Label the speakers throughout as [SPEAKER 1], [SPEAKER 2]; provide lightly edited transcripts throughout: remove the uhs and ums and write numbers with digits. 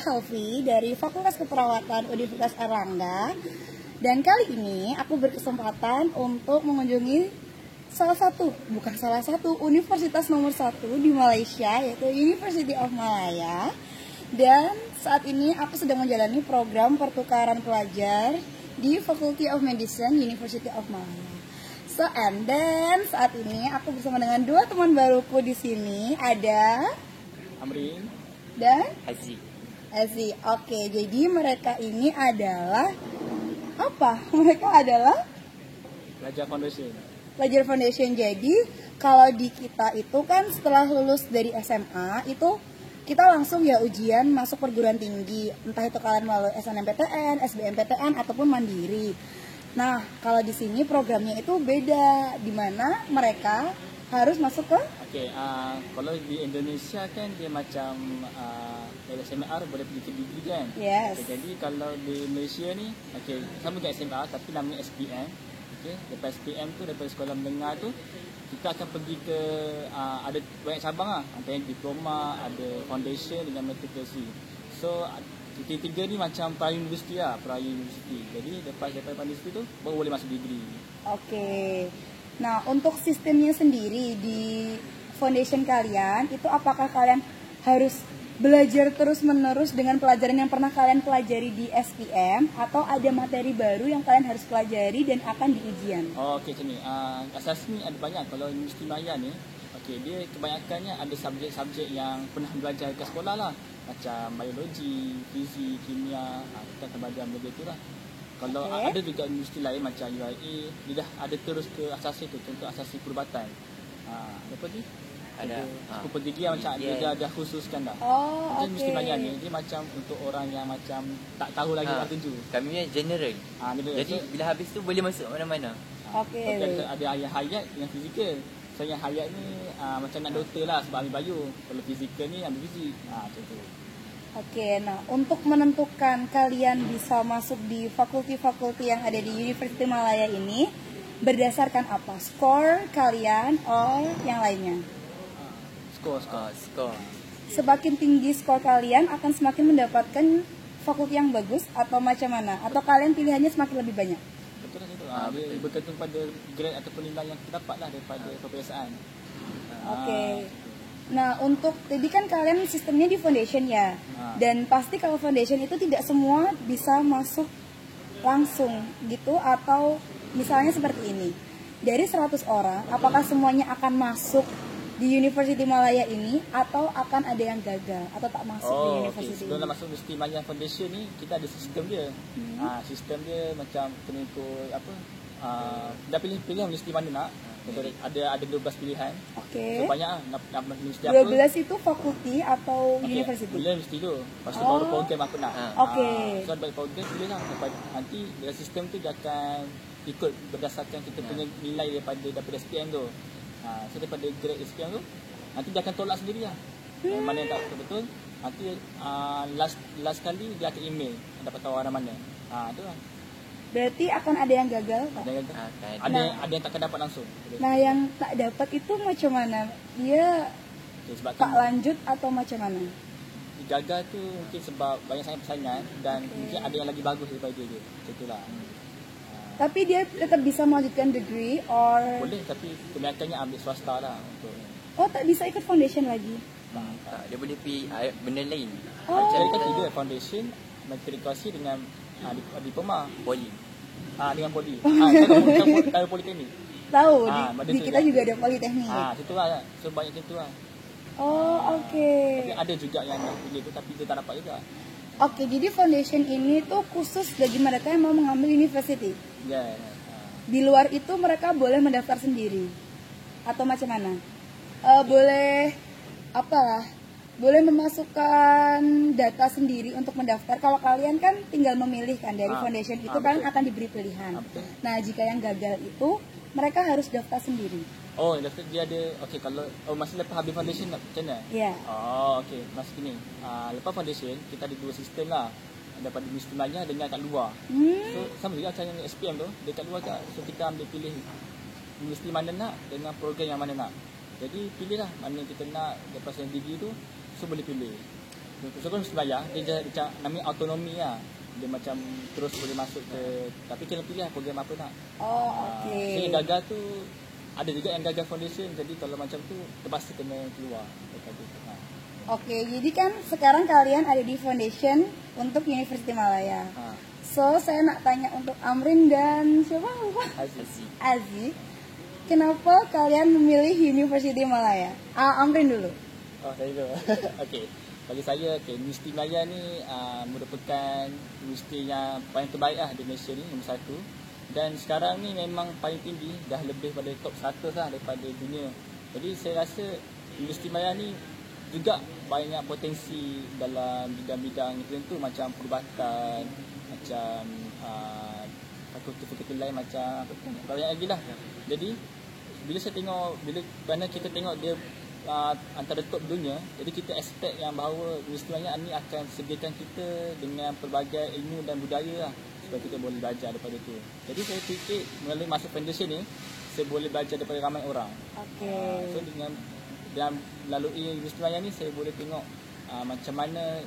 [SPEAKER 1] Helvi dari Fakultas Keperawatan Universitas Airlangga. Dan kali ini aku berkesempatan untuk mengunjungi universitas nomor 1 di Malaysia, yaitu University of Malaya. Dan saat ini aku sedang menjalani program pertukaran pelajar di Faculty of Medicine University of Malaya. And then saat ini aku bersama dengan dua teman baruku di sini, ada
[SPEAKER 2] Amrin
[SPEAKER 1] dan
[SPEAKER 2] Aziz.
[SPEAKER 1] Oke, jadi mereka ini adalah apa? Mereka adalah pelajar foundation. Jadi kalau di kita itu kan setelah lulus dari SMA itu kita langsung ya ujian masuk perguruan tinggi, entah itu kalian melalui SNMPTN, SBMPTN ataupun mandiri. Nah, kalau di sini programnya itu beda, di mana mereka harus masuk ke.
[SPEAKER 2] Kalau di Indonesia kan dia macam dari SMR boleh pergi ke degree kan.
[SPEAKER 1] Yes.
[SPEAKER 2] Jadi kalau di Malaysia ni, sama dengan SMR tapi namanya SPM. Lepas SPM tu, daripada sekolah menengah tu, kita akan pergi ke ada banyak cabang lah. Ada yang diploma, ada foundation dengan matrikulasi. So tiga ni macam pra-university lah, pra-university. Jadi daripada pra-university tu baru boleh masuk degree.
[SPEAKER 1] Oke. Nah, untuk sistemnya sendiri di foundation kalian itu apakah kalian harus belajar terus-menerus dengan pelajaran yang pernah kalian pelajari di SPM atau ada materi baru yang kalian harus pelajari dan akan di ujian?
[SPEAKER 2] Macam ni. Asas ni ada banyak. Kalau Universiti Malaya ni, dia kebanyakannya ada subjek-subjek yang pernah belajar ke sekolah lah. Macam biologi, fizik, kimia, kita akan belajar benda tu lah. Kalau ada juga universiti lain macam UIA, dia dah ada terus ke asasi tu, contoh asasi perubatan. Apa ni? Ada pertiga macam dia dah khususkan dah. Macam Universiti Malaya ni, dia macam untuk orang yang macam tak tahu lagi nak tuju.
[SPEAKER 3] Kami ni general. Jadi bila habis tu boleh masuk mana-mana.
[SPEAKER 2] Ada hayat dengan fizikal. So yang hayat ni macam nak doktor lah sebab ambil bio. Kalau fizikal ni ambil fizik. Macam tu.
[SPEAKER 1] Nah untuk menentukan kalian bisa masuk di fakulti-fakulti yang ada di University Malaya ini berdasarkan apa? Skor kalian atau yang lainnya?
[SPEAKER 3] Skor.
[SPEAKER 1] Semakin tinggi skor kalian akan semakin mendapatkan fakulti yang bagus atau macam mana? Atau kalian pilihannya semakin lebih banyak?
[SPEAKER 2] Betul lah itu. Bergantung pada grade ataupun nilai yang kita dapat lah daripada peperiksaan.
[SPEAKER 1] Nah, untuk tadi kan kalian sistemnya di foundation ya. Dan pasti kalau foundation itu tidak semua bisa masuk langsung gitu, atau misalnya seperti ini. Dari 100 orang, apakah semuanya akan masuk di University Malaya ini atau akan ada yang gagal atau tak masuk di university?
[SPEAKER 2] Sebelum masuk University Malaya Foundation ni, kita ada sistem dia. Sistem dia macam kena ikut apa? Dah pilih universiti mana nak. Ada 12 pilihan. So banyak lah nak universiti apa.
[SPEAKER 1] 12 itu fakulti atau university?
[SPEAKER 2] Pilih universiti tu. Lepas tu baru program apa nak. So bagi program pilih lah. Nanti dalam sistem tu dia akan ikut berdasarkan kita punya nilai daripada SPM tu. So daripada grade SPM tu, nanti dia akan tolak sendiri lah. Mana yang tak betul-betul, nanti last kali dia akan email dapat tawaran mana. Itu lah.
[SPEAKER 1] Berarti akan ada yang gagal, Pak?
[SPEAKER 2] Ada yang tak akan dapat langsung.
[SPEAKER 1] Nah, yang tak dapat itu macam mana? Dia tak lanjut atau macam mana?
[SPEAKER 2] Gagal tu mungkin sebab banyak sangat persaingan dan mungkin ada yang lagi bagus daripada dia. Macam itulah.
[SPEAKER 1] Tapi dia tetap bisa melanjutkan degree or...
[SPEAKER 2] Boleh, tapi kebanyakannya ambil swasta lah.
[SPEAKER 1] tak bisa ikut foundation lagi?
[SPEAKER 3] Dia boleh pergi benda lain.
[SPEAKER 2] Jadi kan tiga, foundation, matrikulasi dengan diploma. Dengan poli. Tahu politeknik.
[SPEAKER 1] Tahu, di kita juga ada politeknik.
[SPEAKER 2] Situ lah. So banyak situ lah.
[SPEAKER 1] Tapi
[SPEAKER 2] ada juga yang pilih tu tapi dia tak dapat juga.
[SPEAKER 1] Jadi foundation ini tuh khusus bagi mereka yang mau mengambil university. Di luar itu mereka boleh mendaftar sendiri atau macam mana? Boleh boleh memasukkan data sendiri untuk mendaftar. Kalau kalian kan tinggal memilih kan dari foundation itu kan akan diberi pilihan. Nah, jika yang gagal itu mereka harus daftar sendiri.
[SPEAKER 2] Daftar dia ada. Kalau masih lepas habis foundation macam mana?
[SPEAKER 1] Ya.
[SPEAKER 2] Masih gini. Lepas foundation kita ada dua sistem lah. Daripada Universiti Malaya dengan kat luar. So sama juga macam yang SPM tu, dekat luar kat. So kita ambil pilih universiti mana nak dengan program yang mana nak. Jadi pilihlah mana kita nak lepas yang degree tu, so boleh pilih. So kan mesti bayar. Dia macam namanya autonomi lah. Dia macam terus boleh masuk ke, tapi kena pilih program apa nak. So yang gagal tu ada juga yang gagal foundation, jadi kalau macam tu terpaksa kena keluar daripada tu.
[SPEAKER 1] Jadi kan sekarang kalian ada di foundation untuk Universiti Malaya. So saya nak tanya untuk Amrin dan siapa? Aziz. Kenapa kalian memilih Universiti Malaya? Amrin dulu.
[SPEAKER 2] Saya dulu. Okey. Bagi saya, Universiti Malaya ni merupakan universiti yang paling terbaik lah di Malaysia ni, nombor 1. Dan sekarang ni memang paling tinggi, dah lebih pada top 100 lah daripada dunia. Jadi saya rasa Universiti Malaya ni juga banyak potensi dalam bidang-bidang tertentu macam perubatan, macam fakulti-fakulti lain macam banyak lagi lah. Jadi bila saya tengok, kerana kita tengok dia antara top dunia, jadi kita expect yang bahawa Universiti Malaya ni akan sediakan kita dengan pelbagai ilmu dan budaya lah, supaya kita boleh belajar daripada tu. Jadi saya fikir melalui masuk foundation ni, saya boleh belajar daripada ramai orang. So dengan melalui Universiti Malaya ni, saya boleh tengok macam mana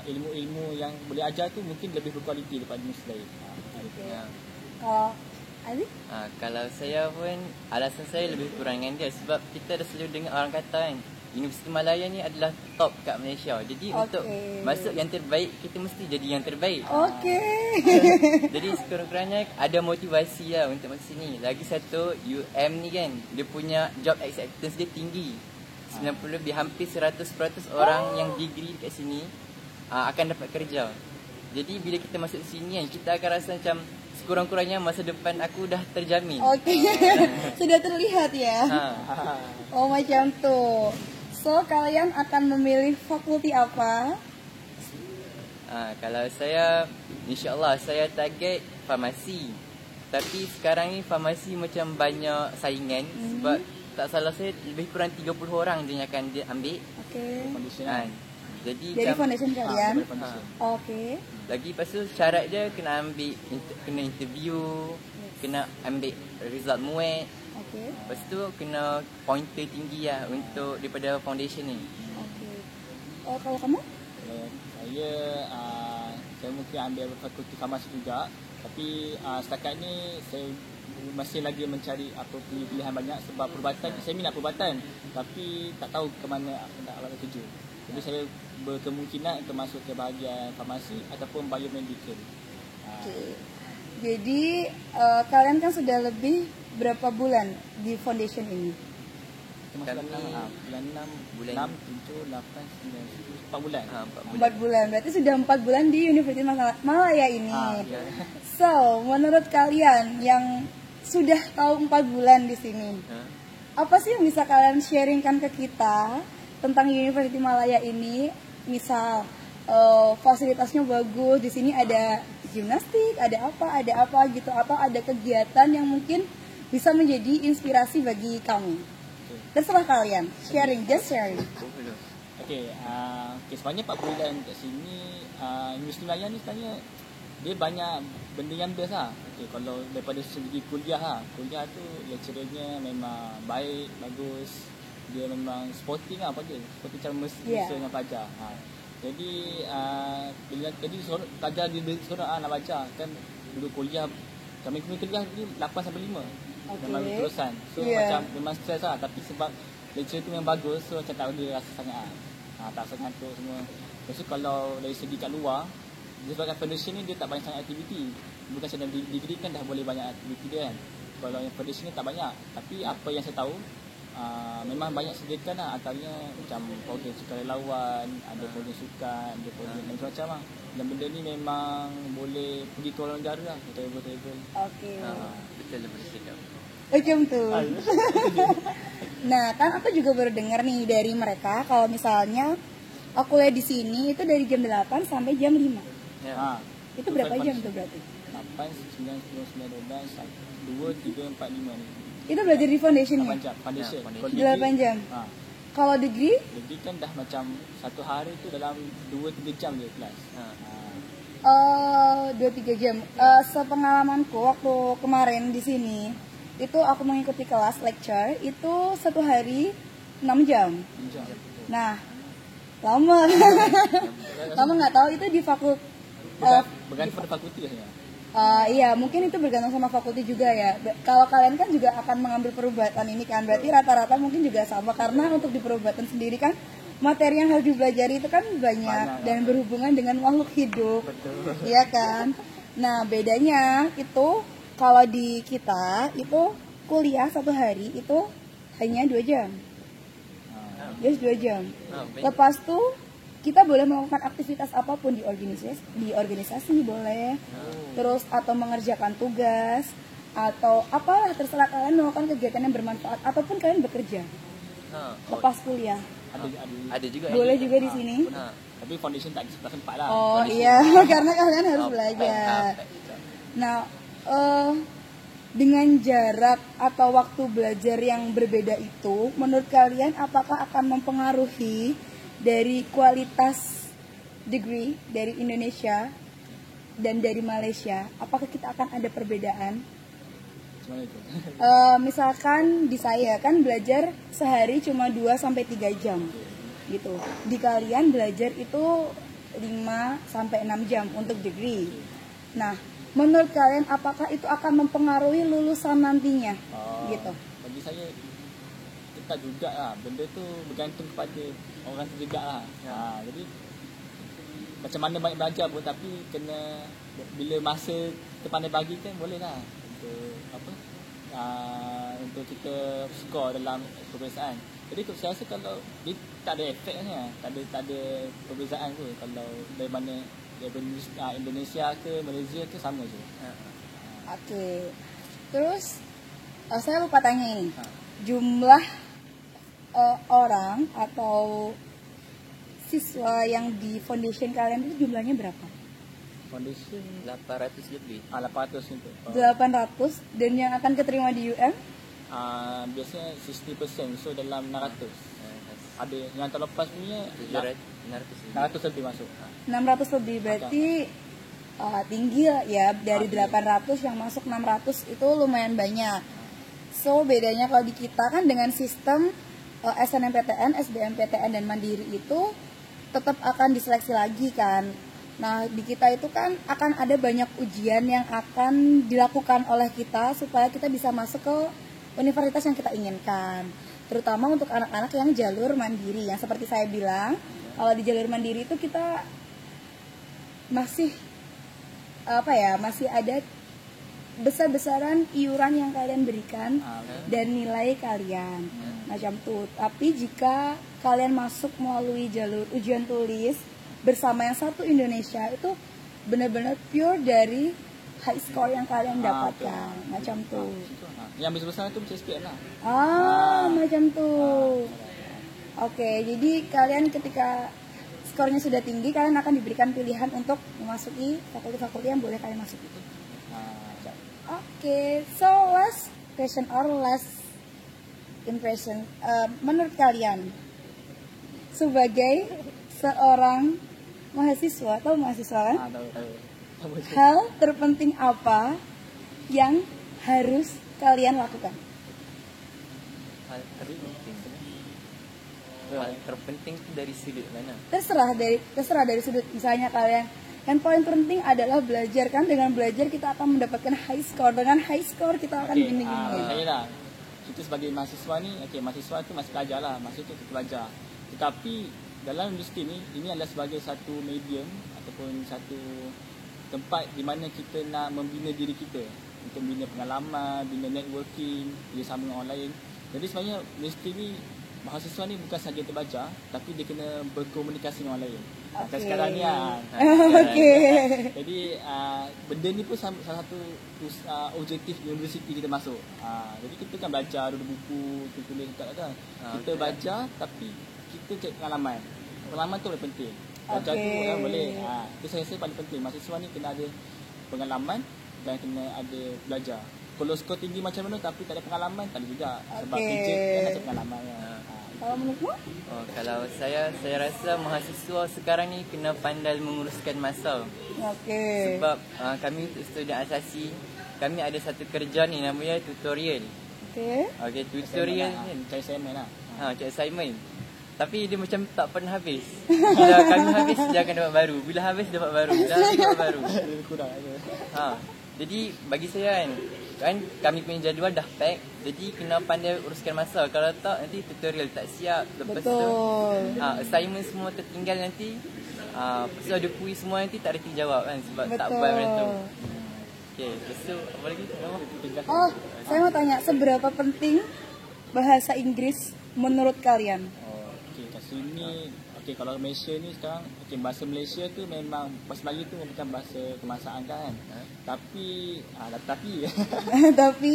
[SPEAKER 2] ilmu-ilmu yang boleh ajar tu mungkin lebih berkualiti daripada universiti lain.
[SPEAKER 1] Aziz?
[SPEAKER 3] Kalau saya pun, alasan saya lebih kurang dengan dia sebab kita dah selalu dengar orang kata kan, Universiti Malaya ni adalah top kat Malaysia. Jadi untuk masuk yang terbaik, kita mesti jadi yang terbaik. Jadi sekurang-kurangnya ada motivasi lah untuk masuk sini. Lagi satu, UM ni kan, dia punya job acceptance dia tinggi. 90 lebih, hampir 100% orang yang degree kat sini akan dapat kerja. Jadi bila kita masuk sini kan, kita akan rasa macam sekurang-kurangnya masa depan aku dah terjamin.
[SPEAKER 1] Sudah terlihat ya. Macam tu. So kalian akan memilih fakulti apa?
[SPEAKER 3] Kalau saya, insyaAllah saya target farmasi. Tapi sekarang ni farmasi macam banyak saingan. Sebab tak salah saya lebih kurang 30 orang je yang akan dia ambil. Jadi
[SPEAKER 1] foundation kalian.
[SPEAKER 3] Lagi lepas tu syarat dia kena interview, kena ambil result muat. Lepas tu kena pointer tinggi lah untuk daripada foundation ni.
[SPEAKER 1] Kalau kamu?
[SPEAKER 2] Saya mungkin ambil fakulti farmasi juga. Tapi setakat ni saya masih lagi mencari pilihan banyak sebab perubatan, saya minat perubatan tapi tak tahu ke mana nak ambil kerja. Jadi saya berkemungkinan untuk masuk ke bahagian farmasi ataupun biomedical.
[SPEAKER 1] Jadi kalian kan sudah lebih berapa bulan di foundation ini?
[SPEAKER 2] Bulan 6, bulan 7, 8, 9, 4 bulan.
[SPEAKER 1] 4 bulan. Berarti sudah 4 bulan di Universiti Malaya ini. So, menurut kalian yang sudah tahu 4 bulan di sini, apa sih yang bisa kalian sharingkan ke kita tentang Universiti Malaya ini? Misal fasilitasnya bagus, di sini ada gimnastik, ada apa gitu, atau ada kegiatan yang mungkin bisa menjadi inspirasi bagi kami. Terserah kalian, just sharing.
[SPEAKER 2] Sebenarnya 4 bulan kat sini, Universiti Malaya ni sebenarnya dia banyak benda yang best lah. Kalau daripada segi kuliah tu lecturernya memang baik, bagus. Dia memang sporting lah, seperti cara mesra dengan pelajar. Jadi pelajar dia seorang nak baca kan, dulu kuliah kami kuliah ni 8 sampai 5 memang terusan. So macam memang stres lah, tapi sebab lecturer tu memang bagus, so macam tak boleh rasa sangat tak rasa ngantuk semua. Lepas tu kalau dari segi kat luar, dia sebagai foundation ni dia tak banyak sangat aktiviti. Bukan sedang degree kan dah boleh banyak aktiviti dia kan. Kalau yang foundation ni tak banyak, tapi apa yang saya tahu memang banyak sediakan lah, antaranya macam program sukarelawan, ada program sukan, ada program macam-macam lah. Dan benda ni memang boleh pergi ke luar negara lah, travel.
[SPEAKER 3] Betul.
[SPEAKER 1] Macam tu. Nah, kan aku juga baru dengar nih dari mereka kalau misalnya aku lihat di sini itu dari jam 8 sampai jam 5. Itu berapa jam tuh berarti?
[SPEAKER 2] 8, 9, 10, 11, 12, 3, 4, 5 ni.
[SPEAKER 1] Itu belajar di foundation ya?
[SPEAKER 2] 8 jam. Foundation.
[SPEAKER 1] 8 jam. Kalau degree?
[SPEAKER 2] Degree kan dah macam satu hari tu dalam 2-3 jam je kelas.
[SPEAKER 1] 2-3 jam. Sepengalamanku waktu kemarin di sini, itu aku mengikuti kelas lecture, itu satu hari 6 jam. Nah, Lama. Lama nggak tahu itu di
[SPEAKER 2] bergantung pada fakulti ya.
[SPEAKER 1] Iya, mungkin itu bergantung sama fakulti juga ya. Kalau kalian kan juga akan mengambil perubatan ini kan, berarti rata-rata mungkin juga sama karena untuk di perubatan sendiri kan materi yang harus dipelajari itu kan banyak dan berhubungan dengan makhluk hidup.
[SPEAKER 2] Betul.
[SPEAKER 1] Iya kan? Nah, bedanya itu kalau di kita itu kuliah 1 hari itu hanya 2 jam. Just 2 jam. Lepas tuh kita boleh melakukan aktivitas apapun di organisasi boleh, terus atau mengerjakan tugas atau apalah terserah kalian melakukan kegiatan yang bermanfaat ataupun kalian bekerja lepas kuliah.
[SPEAKER 3] Ada juga.
[SPEAKER 1] Boleh juga di sini.
[SPEAKER 2] Tapi foundation tak sempat lah.
[SPEAKER 1] Oh iya, karena kalian harus belajar. Nah, dengan jarak atau waktu belajar yang berbeda itu, menurut kalian apakah akan mempengaruhi dari kualitas degree dari Indonesia dan dari Malaysia? Apakah kita akan ada perbedaan? Misalkan di saya kan belajar sehari cuma 2-3 jam gitu. Di kalian belajar itu 5-6 jam untuk degree. Nah, menurut kalian apakah itu akan mempengaruhi lulusan nantinya? Gitu.
[SPEAKER 2] Bagi saya tak juga lah, benda tu bergantung kepada orang tu juga lah. Jadi macam mana banyak belajar pun, tapi kena bila masa terpandai bagi kan boleh lah untuk untuk kita skor dalam peperiksaan. Jadi saya rasa kalau dia tak ada efeknya, tak ada perbezaan tu kalau dari mana dari Indonesia ke Malaysia ke sama je.
[SPEAKER 1] Okey. Terus saya lupa tanya ini. Jumlah orang atau siswa yang di foundation kalian itu jumlahnya berapa?
[SPEAKER 2] Foundation
[SPEAKER 3] 800 lebih.
[SPEAKER 2] 800 itu.
[SPEAKER 1] 800 dan yang akan keterima di UM?
[SPEAKER 2] Biasanya 60%, so dalam 600. Ada yang terlepas punya 600 lebih masuk.
[SPEAKER 1] 600 lebih berarti tinggi ya, dari 800 yang masuk 600 itu lumayan banyak. So bedanya kalau di kita kan dengan sistem SNMPTN, SBMPTN dan Mandiri itu tetap akan diseleksi lagi kan. Nah di kita itu kan akan ada banyak ujian yang akan dilakukan oleh kita supaya kita bisa masuk ke universitas yang kita inginkan. Terutama untuk anak-anak yang jalur mandiri, yang seperti saya bilang, kalau di jalur mandiri itu kita masih masih ada besar-besaran iuran yang kalian berikan dan nilai kalian macam tuh. Tapi jika kalian masuk melalui jalur ujian tulis bersama yang satu Indonesia, itu benar-benar pure dari high score yang kalian dapatkan macam tuh.
[SPEAKER 2] Yang besar-besar itu macam SPM lah.
[SPEAKER 1] Macam tuh. Oke, jadi kalian ketika skornya sudah tinggi, kalian akan diberikan pilihan untuk memasuki fakulti-fakulti yang boleh kalian masuki. Oke, so last question or last impression. Menurut kalian, sebagai seorang mahasiswa atau mahasiswa kan, hal terpenting apa yang harus kalian lakukan?
[SPEAKER 3] Hal terpenting itu dari sudut mana?
[SPEAKER 1] Terserah dari sudut. Misalnya kalian, yang paling penting adalah belajar kan. Dengan belajar kita akan mendapatkan high score. Dengan high score kita akan gini-gini.
[SPEAKER 2] Saya lah, kita sebagai mahasiswa ni, mahasiswa tu masih belajar lah, masih tu kita belajar. Tetapi dalam industri ni, ini adalah sebagai satu medium ataupun satu tempat di mana kita nak membina diri kita, untuk bina pengalaman, bina networking, bersama dengan orang lain. Jadi sebenarnya industri ni, mahasiswa ni bukan sahaja terbaca, tapi dia kena berkomunikasi dengan orang lain. Macam sekarang ni Jadi benda ni pun salah satu objektif universiti kita masuk. Jadi kita kan belajar, duduk buku, tulis tak. Kita baca tapi kita cek pengalaman. Pengalaman tu paling penting. Baca tu kan boleh. Itu saya rasa paling penting. Mahasiswa ni kena ada pengalaman dan kena ada belajar. Kalau skor tinggi macam mana tapi tak ada pengalaman, tak ada juga. Sebab kerja kan ada pengalaman.
[SPEAKER 1] Kalau menurutmu?
[SPEAKER 3] Kalau saya rasa mahasiswa sekarang ni kena pandai menguruskan masa. Sebab kami untuk student asasi, kami ada satu kerja ni namanya tutorial. Tutorial ni.
[SPEAKER 2] Cari assignment lah.
[SPEAKER 3] Cari assignment. Tapi dia macam tak pernah habis. Bila kami habis, dia akan dapat baru. Bila habis, dapat baru. Bila habis, dapat baru.
[SPEAKER 2] Kurang aja.
[SPEAKER 3] Jadi bagi saya kan kami punya jadual dah pack. Jadi kena pandai uruskan masa. Kalau tak, nanti tutorial tak siap. Lepas tu assignment semua tertinggal nanti. Lepas tu ada kuis semua nanti tak reti jawab kan. Sebab tak buat macam tu. Okay, lepas tu apa lagi?
[SPEAKER 1] Saya mau tanya, seberapa penting bahasa Inggris menurut kalian?
[SPEAKER 2] Kat sini, kalau Malaysia ni sekarang, bahasa Malaysia tu memang bahasa Melayu tu bukan bahasa kebangsaan kan. Tapi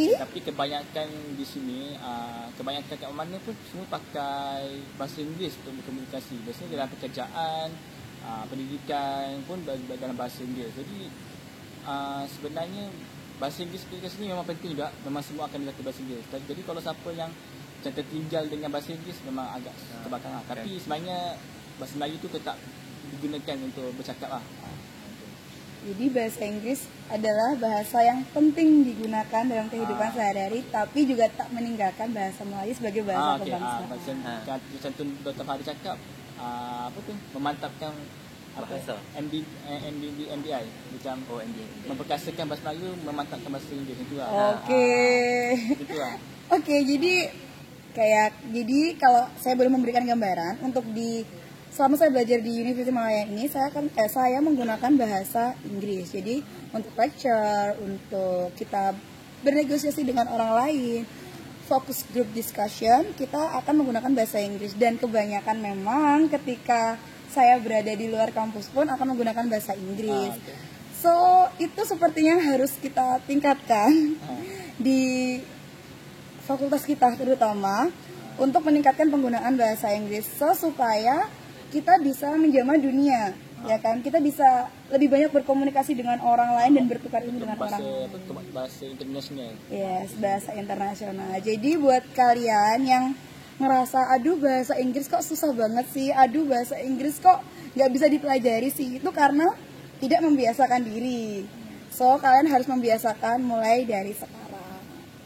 [SPEAKER 2] tapi kebanyakan di sini, kebanyakan kat mana pun semua pakai bahasa Inggeris untuk berkomunikasi. Biasanya dalam pekerjaan, pendidikan pun dalam bahasa Inggeris. Jadi sebenarnya bahasa Inggeris kat sini memang penting juga. Memang semua akan dilatih bahasa Inggeris. Jadi kalau siapa yang macam tertinggal dengan bahasa Inggeris memang agak terbelakang. Tapi sebenarnya bahasa Melayu tu tetap digunakan untuk bercakap lah.
[SPEAKER 1] Jadi bahasa Inggris adalah bahasa yang penting digunakan dalam kehidupan sehari-hari, tapi juga tak meninggalkan bahasa Melayu sebagai bahasa kebangsaan.
[SPEAKER 2] Macam tu Dr. Fahri cakap, memantapkan
[SPEAKER 3] bahasa
[SPEAKER 2] MDI macam memperkasakan bahasa Melayu, memantapkan bahasa Inggeris itu lah.
[SPEAKER 1] Oke, jadi kalau saya boleh memberikan gambaran untuk selama saya belajar di Universitas Malaya ini, saya menggunakan bahasa Inggris. Jadi untuk lecture, untuk kita bernegosiasi dengan orang lain, focus group discussion, kita akan menggunakan bahasa Inggris. Dan kebanyakan memang ketika saya berada di luar kampus pun akan menggunakan bahasa Inggris. So itu sepertinya harus kita tingkatkan di fakultas kita terutama untuk meningkatkan penggunaan bahasa Inggris, supaya kita bisa menjamah dunia, ya kan? Kita bisa lebih banyak berkomunikasi dengan orang lain dan bertukar ilmu dengan orang lain.
[SPEAKER 2] Bahasa internasional.
[SPEAKER 1] Yes, bahasa internasional. Jadi buat kalian yang ngerasa, aduh bahasa Inggris kok susah banget sih, aduh bahasa Inggris kok nggak bisa dipelajari sih, itu karena tidak membiasakan diri. So kalian harus membiasakan mulai dari sekarang.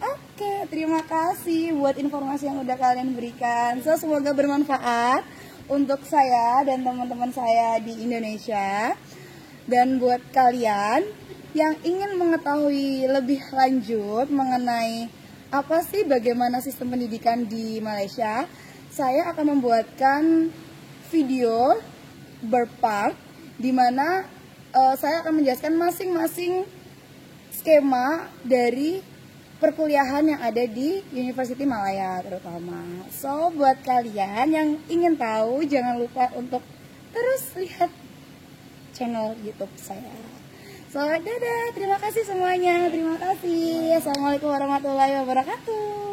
[SPEAKER 1] Oke, terima kasih buat informasi yang udah kalian berikan. So semoga bermanfaat untuk saya dan teman-teman saya di Indonesia. Dan buat kalian yang ingin mengetahui lebih lanjut mengenai apa sih bagaimana sistem pendidikan di Malaysia, saya akan membuatkan video berpart di mana saya akan menjelaskan masing-masing skema dari perkuliahan yang ada di Universitas Malaya terutama. So buat kalian yang ingin tahu, jangan lupa untuk terus lihat channel YouTube saya. So dadah, terima kasih semuanya, terima kasih. Assalamualaikum warahmatullahi wabarakatuh.